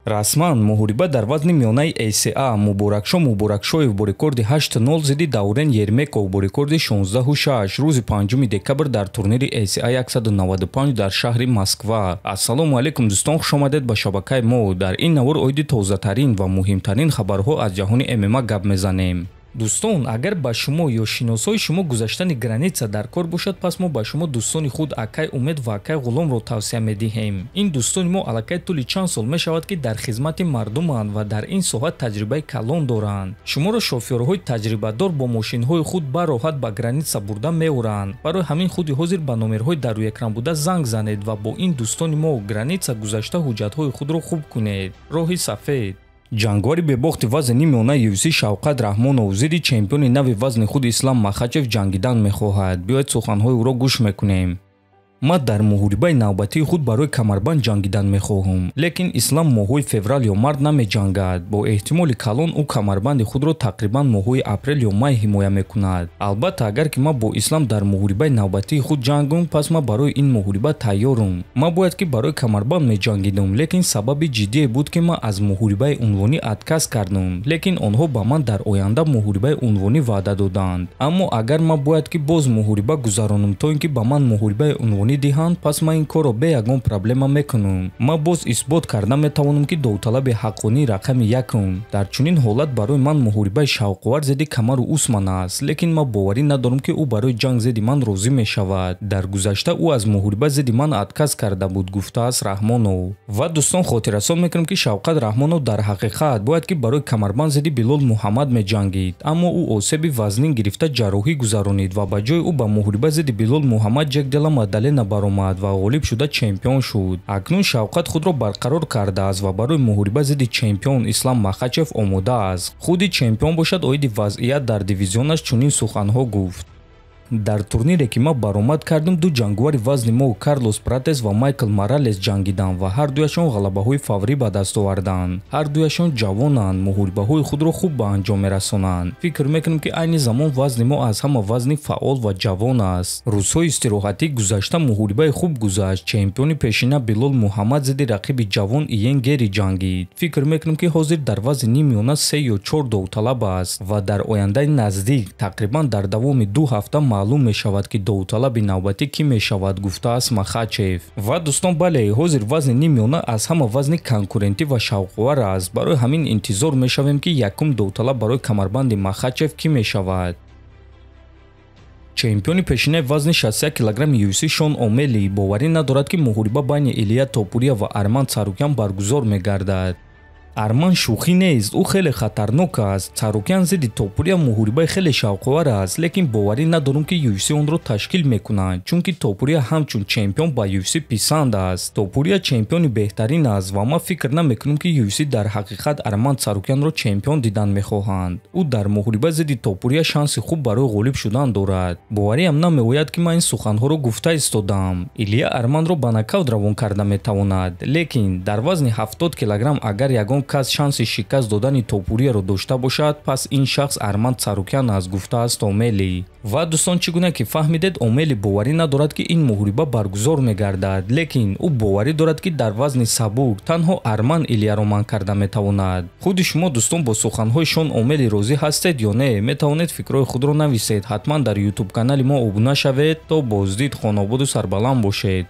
расман муҳориба дар вазни миёнаи ACA Муборакшоев бо рекорди 8-0 зидди Даурен Ермеков бо рекорди 16-6 рӯзи 5 декабр дар турнири ACA 195 дар шаҳри Москва. Ассалому алайкум дӯстон, хушомадед ба шабакаи мо. Дар ин навор оиди тозатарин ва муҳимтарин хабарҳо аз ҷаҳони ММА гап мезанем. дӯстон, агар ба шумо ё шиносои шумо гузаштани граница дар кор бошад, пас мо ба шумо дӯстони худ Акай Умед ва Акай Ғуломро тавсия медиҳем. Ин дӯстони мо аллакай тӯли чанд сол мешавад ки дар хизмати мардуманд ва дар ин соҳа таҷрибаи калон доранд. Шуморо шофёрҳои таҷрибадор бо мошинҳои худ бароҳат ба граница бурда меоранд. Барои ҳамин худи ҳозир ба номерҳои дар рӯекран буда занг занед ва бо ин дӯстони мо граница гузашта ҳуҷҷатҳои худро хуб кунед. Роҳи сафед. ҷангвари бебохти вазни миёнаи UFC Шавқат Раҳмонов зидди чемпиони нави вазни худ Ислам Махачев ҷангидан мехоҳад. Биёед суханҳои ӯро гӯш мекунем. ман дар муҳорибаи навбатии худ барои камарбанд ҷангидан мехоҳам, лекин Ислам моҳҳои феврал ё март намеҷангад. Бо эҳтимоли калон ӯ камарбанди худро тақрибан моҳҳои апрел ё май ҳимоя мекунад. Албатта агар ки ман бо Ислам дар муҳорибаи навбатии худ ҷангум, пас ман барои ин муҳориба тайёрам. Ман бояд ки барои камарбанд меҷангидам, лекин сабаби ҷиддие буд ки ман аз муҳорибаи унвонӣ отказ кардам, лекин онҳо ба ман дар оянда муҳорибаи унвонӣ ваъда доданд. Аммо агар ман бояд ки боз муҳориба гузаронам то ин ки ба ман муҳорибаи унвонӣ диҳанд, пас ман ин корро бе ягон проблема мекунам. Ман боз исбот карда метавонам ки довталаби ҳаққонии рақами якам. Дар чунин ҳолат барои ман муҳорибаи шавқовар зидди Камару Усман аст, лекин ман боварӣ надорам ки ӯ барои ҷанг зидди ман розӣ мешавад. Дар гузашта ӯ аз муҳориба зидди ман отказ карда буд, гуфтааст Раҳмонов. Ва дӯстон, хотиррасон мекунам ки Шавқат Раҳмонов дар ҳақиқат бояд ки барои камарбанд зидди Билол Муҳаммад меҷангид, аммо ӯ осеби вазнин гирифта ҷарроҳӣ гузаронид ва ба ҷои ӯ ба муҳориба зидди Билол Муҳаммад Ҷек Дела Мадалена баромад ва ғолиб шуда чемпион шуд. Акнун Шавқат худро барқарор кардааст ва барои муҳориба зидди чемпион Ислам Махачев омода аст. худи чемпион бошад оиди вазъият дар дивизионаш чунин суханҳо гуфт. дар турнире ки ма баромад кардам, ду ҷангвари вазни мо Карлос Пратес ва Майкл Моралес ҷангиданд ва ҳардуяшон ғалабаҳои фаврӣ ба даст оварданд. ҳардуяшон ҷавонанд, муҳорибаҳои худро хуб ба анҷом мерасонанд. фикр мекунам ки айни замон вазни мо аз ҳама вазни фаъол ва ҷавон аст. рӯзҳои истироҳатӣ гузашта муҳорибаи хуб гузашт. чемпиони пешина Билол Муҳаммад зидди рақиби ҷавон Иен Гери ҷангид. фикр мекунам ки ҳозир дар вазни нимёна 3 ё 4 довталаб аст ва дар ояндаи наздик тақрибан дар давоми 2 ҳафта маълум мешавад ки довталаби навбатӣ кӣ мешавад, гуфтааст Махачев. ва дӯстон, бале, ҳозир вазни нимёна аз ҳама вазни конкурентӣ ва шавқовар аст. барои ҳамин интизор мешавем ки якум довталаб барои камарбанди Махачев кӣ мешавад. чемпиони пешинаи вазни 61 кг UFC Шон Омели боварӣ надорад ки муҳориба байни Илия Топурия ва Арман Царукян баргузор мегардад. Арман шӯхӣ нест, ӯ хеле хатарнок аст. Царукян зидди Топурия муҳорибаи хеле шавқовар аст, лекин боварӣ надорам ки UFC онро ташкил мекунад, чунки Топурия ҳамчун чемпион ба UFC писанд аст. Топурия чемпиони беҳтарин аст ва ман фикр намекунам ки UFC дар ҳақиқат Арман Царукянро чемпион дидан мехоҳанд. ӯ дар муҳориба зидди Топурия шанси хуб барои ғолиб шудан дорад. бовариам намеояд ки ман ин суханҳоро гуфта истодам. Илия Арманро ба нокаут равон карда метавонад, лекин дар вазни 70 кг агар ягон кас шанси шикаст додани Топурияро дошта бошад, пас ин шахс Арман Царукян аст, гуфтааст Омели. ва дӯстон, чӣ гуна ки фаҳмидед, Омели боварӣ надорад ки ин муҳориба баргузор мегардад, лекин ӯ боварӣ дорад ки дар вазни сабук танҳо Арман Илияро манъ карда метавонад. худи шумо дӯстон бо суханҳои Шон Омели розӣ ҳастед ё не? метавонед фикрҳои худро нависед. ҳатман дар YouTube канали мо обуна шавед. то боздид, хонободу сарбаланд бошед.